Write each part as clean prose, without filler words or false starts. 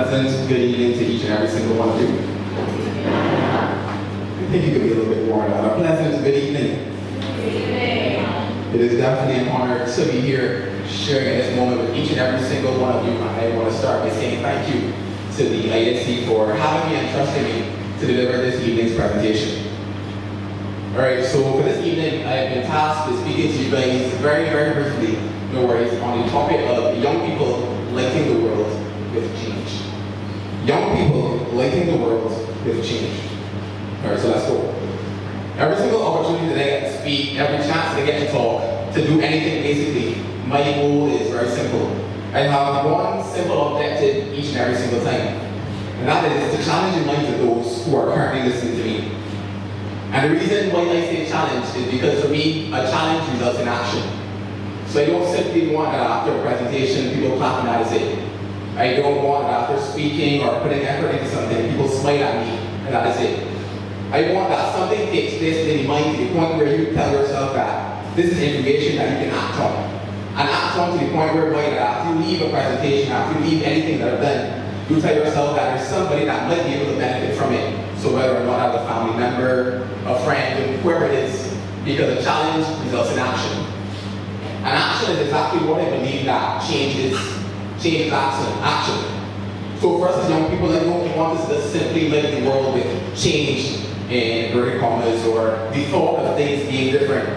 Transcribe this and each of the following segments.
Pleasant good evening to each and every single one of you. I think you could be a little bit more louder. Pleasant good evening. Good evening. It is definitely an honor to be here sharing in this moment with each and every single one of you. I want to start by saying thank you to the ISC for having me and trusting me to deliver this evening's presentation. Alright, so for this evening, I have been tasked with speaking to you guys very, very briefly, no worries, on the topic of young people lighting the world with change. Young people lighting the world with change. Alright, so let's go. Every single opportunity that I get to speak, every chance that I get to talk, to do anything basically, my goal is very simple. I have one simple objective each and every single time, and that is to challenge the minds of those who are currently listening to me. And the reason why I say challenge is because for me, a challenge results in action. So I don't simply want that after a presentation, people clap and that is it. I don't want that after speaking or putting effort into something, people smile at me and that is it. I want that something takes place in your mind to the point where you tell yourself that this is information that you can act on. And act on to the point where after you leave a presentation, after you leave anything that I've done, you tell yourself that there's somebody that might be able to benefit from it. So whether or not as a family member, a friend, whoever it is, because a challenge results in action. And action is exactly what I believe that change is action. So for us as young people, I don't want us to simply live in the world with change in inverted commas or the thought of things being different.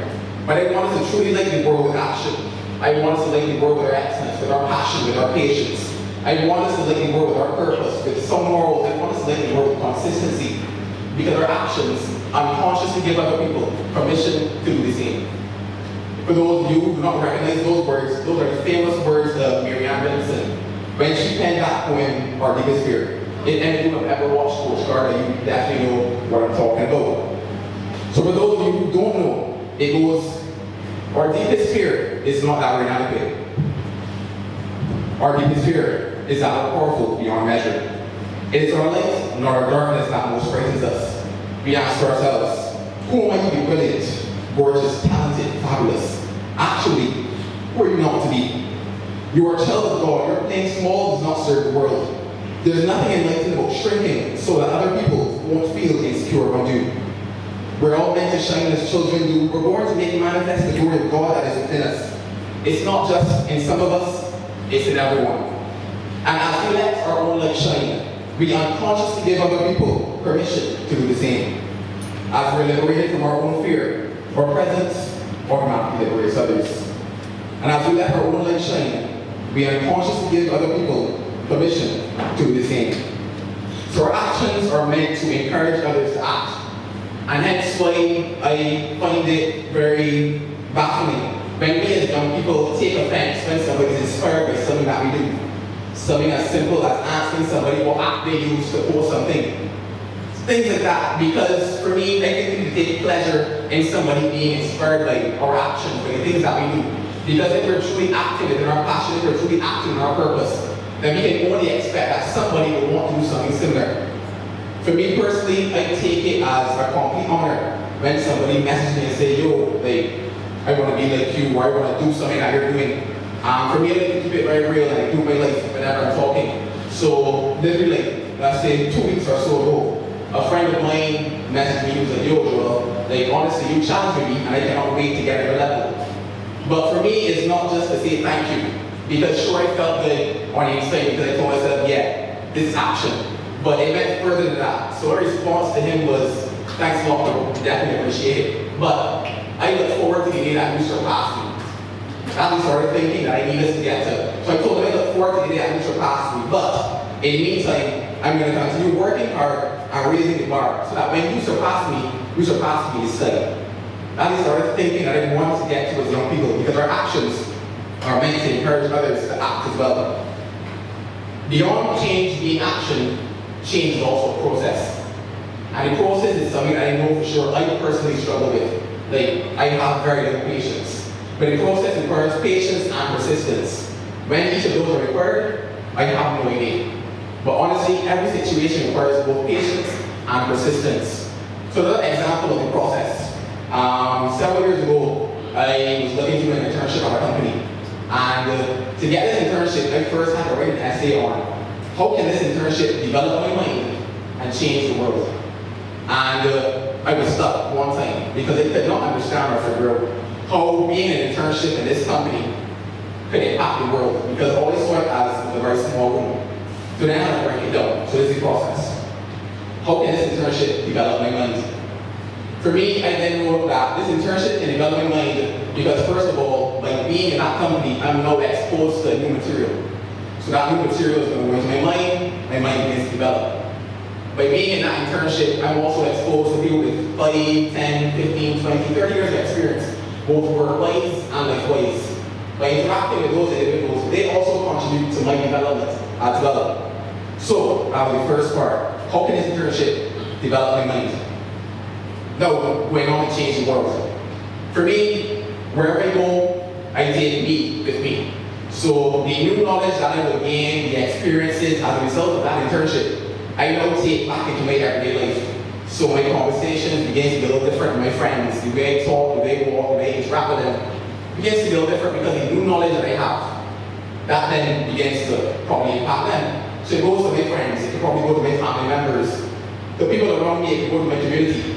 But I want us to truly live in the world with action. I want us to live in the world with our excellence, with our passion, with our patience. I want us to live in the world with our purpose, with some morals. I want us to live in the world with consistency. Because our actions unconsciously give other people permission to do the same. For those of you who do not recognize those words, those are the famous words of Marianne Williamson. When she penned that poem, Our Deepest Fear. If any of you have ever watched Coach Carter, you definitely know what I'm talking about. So for those of you who don't know, it goes, our deepest fear is not that we're inadequate. Our deepest fear is that we're powerful beyond measure. It is our light, not our darkness, that most frightens us. We ask ourselves, who am I to be brilliant, gorgeous, talented, fabulous? Actually, who are you not to be? You are a child of God. Your playing small does not serve the world. There's nothing enlightening about shrinking so that other people won't feel insecure about you. We're all meant to shine as children do. We're born to make manifest the glory of God that is within us. It's not just in some of us, it's in everyone. And as we let our own light shine, we unconsciously give other people permission to do the same. As we're liberated from our own fear, our presence automatically liberates others. And as we let our own light shine, we unconsciously give other people permission to do the same. So our actions are meant to encourage others to act. And hence why I find it very baffling when we as young people take offense when somebody is inspired by something that we do. Something as simple as asking somebody what app they use to post something. Things like that, because for me, I think we take pleasure in somebody being inspired by our actions, by the things that we do. Because if we're truly active in our passion, if we're truly active in our purpose, then we can only expect that somebody will want to do something similar. For me personally, I take it as a complete honor when somebody messages me and say, yo, like, I want to be like you, or I want to do something that you're doing. For me, I like to keep it very real and I do my life whenever I'm talking. So literally, let's say 2 weeks or so ago, a friend of mine messaged me, he was like, yo, Joel, like honestly, you challenged me and I cannot wait to get at your level. But for me, it's not just to say thank you. Because sure, I felt good on the inside because I told myself, yeah, this is action. But it went further than that. So our response to him was, thanks a lot, bro, definitely appreciate it. But I look forward to the day that you surpass me. At least started thinking that I need us to get to. So I told him I look forward to the day that you surpass me. But in the meantime, I'm going to continue working hard and raising the bar so that when you surpass me this sight. I started thinking that I wanted to get to as young people because our actions are meant to encourage others to act as well. Beyond change being action, change is also a process. And the process is something that I know for sure I personally struggle with. Like, I have very little patience. But the process requires patience and persistence. When each of those are required, I have no idea. But honestly, every situation requires both patience and persistence. So another example of the process. Several years ago, I was looking to do an internship at a company. And to get this internship, I first had to write an essay on how can this internship develop my mind and change the world? And I was stuck one time because I could not understand or figure out how being an internship in this company could impact the world, because all I saw it as a very small room. So then I had to break it down. So this is the process. How can this internship develop my mind? For me, I then wrote that this internship can develop my mind because, first of all, by being in that company, I'm now exposed to new material. So that new material is going to go into my mind begins to develop. By being in that internship, I'm also exposed to people with 5, 10, 15, 20, 30 years of experience, both work-wise and life-wise. By interacting with those individuals, they also contribute to my development as well. So, that was the first part. How can this internship develop my mind? Now, going on to change the world. For me, wherever I go, I take me with me. So, the new knowledge that I will gain, the experiences as a result of that internship, I now take back into my everyday life. So my conversations begin to be a little different with my friends. The way I talk, the way I walk, the way I interact with them begins to be a little different because the new knowledge that I have, that then begins to probably impact them. So it goes to my friends, it can probably go to my family members, the people around me, it can go to my community.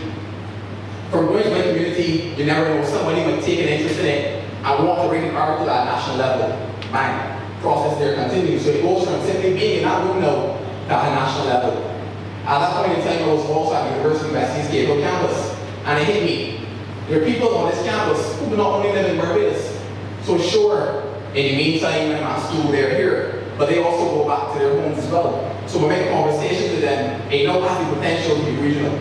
From going to my community, you never know, somebody might take an interest in it and want to bring an article at a national level. Man, process there continues. So it goes from simply being in that room now at a national level. At that point in time, I was also at the University of West East Gabriel campus, and it hit me. There are people on this campus who do not only live in Barbados. So sure, in the meantime, when I'm at school, they're here, but they also go back to their homes as well. So we make conversations with them, they now have the potential to be regional.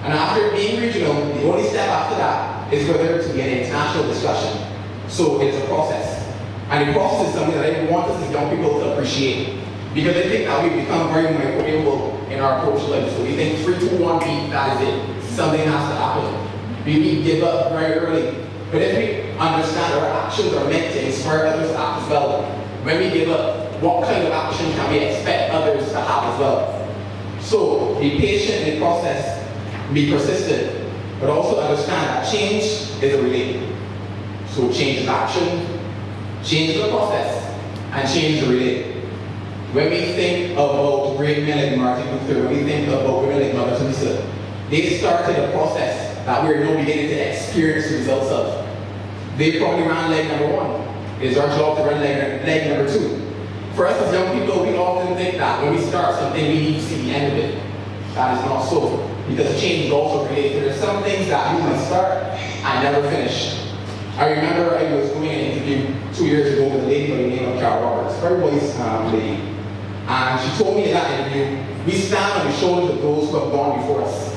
And after being regional, the only step after that is for there to be an international discussion. So it is a process. And the process is something that I want us as young people to appreciate. Because I think that we've become very microwavable in our approach to life. So we think 3, 2, 1 beat, that is it. Something has to happen. We give up very early. But if we understand our actions are meant to inspire others to act as well, when we give up, what kind of action can we expect others to have as well? So be patient in the process, be persistent, but also understand that change is a relay. So change is action, change is a process, and change is a relay. When we think about great men like Martin Luther, when we think about women like Mother Teresa, they started a process that we're now beginning to experience the results of. They probably ran leg number 1. It is our job to run leg number 2. For us as young people, we often think that when we start something, we need to see the end of it. That is not so, because change is also related. There are some things that you must start and never finish. I remember I was doing an interview 2 years ago with a lady by the name of Carol Roberts, very wise lady. And she told me in that interview, we stand on the shoulders of those who have gone before us.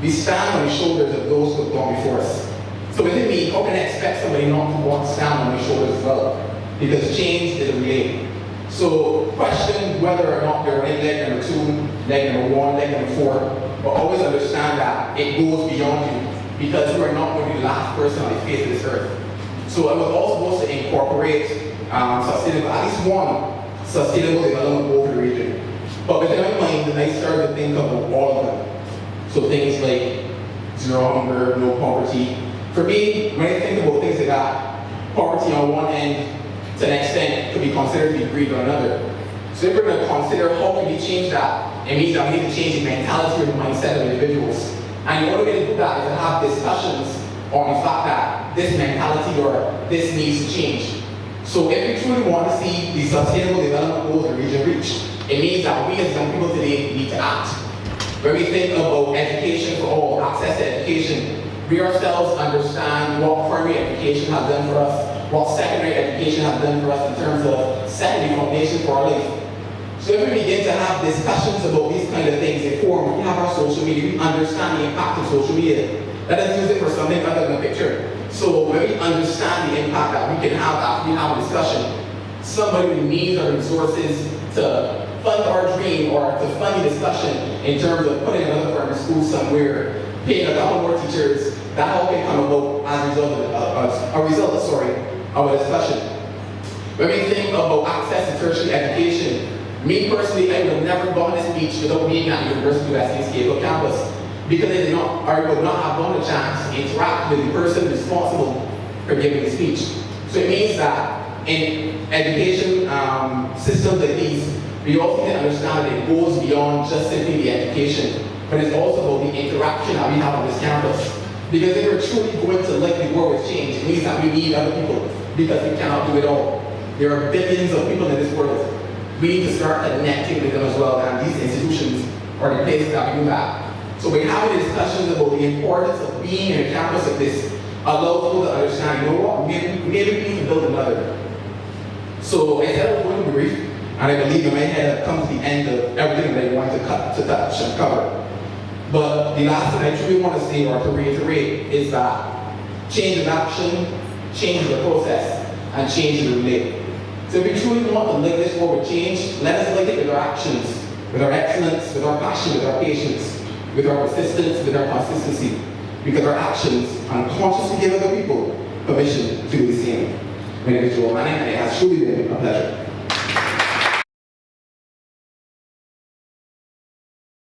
We stand on the shoulders of those who have gone before us. So within me, how can I expect somebody not to want to stand on my shoulders as well? Because change is a relay. So question whether or not you're in leg number 2, leg number 1, leg number 4, but always understand that it goes beyond you, because you are not going to be the last person on the face of this earth. So I was also supposed to incorporate sustainable, at least one sustainable development goal for the region. But within my mind, I started to think of all of them. So things like zero hunger, no poverty. For me, when I think about things like that, poverty on one end, to an extent, could be considered to be greed on another. So if we're going to consider how can we change that, it means that we need to change the mentality or the mindset of individuals. And the only way to do that is to have discussions on the fact that this mentality or this needs to change. So if we truly want to see the sustainable development goals of the region reached, it means that we as young people today need to act. When we think about education for all, access to education, we ourselves understand what primary education has done for us, what secondary education has done for us in terms of setting the foundation for our life. So if we begin to have discussions about these kind of things in form, we have our social media, we understand the impact of social media. Let us use it for something other than a picture. So when we understand the impact that we can have after we have a discussion, somebody with needs or resources to fund our dream or to fund the discussion in terms of putting another primary school somewhere, paying a couple more teachers, that all can come about as a result of a discussion. When we think about access to tertiary education, me personally, I would have never gone this speech without being at the University of West East Gabriel campus, because I would not have gotten a chance to interact with the person responsible for giving the speech. So it means that in education systems like these, we also need to understand that it goes beyond just simply the education, but it's also about the interaction that we have on this campus. Because if we're truly going to let the world change, it means that we need other people, because we cannot do it all. There are billions of people in this world. We need to start connecting with them as well, and these institutions are the places that we do that. So we're having discussions about the importance of being in a campus like this, allow people to understand, you know what, maybe we need to build another. So instead of going brief, and I believe in my head I've come to the end of everything that I want to touch and cover. But the last thing I truly want to say or to reiterate is that change is action, change is a process, and change is a relate. So if we truly want to live this world with change, let us live it with our actions, with our excellence, with our passion, with our patience, with our persistence, with our consistency. Because our actions unconsciously give other people permission to do the same. My name is Joel Manning, and it has truly been a pleasure.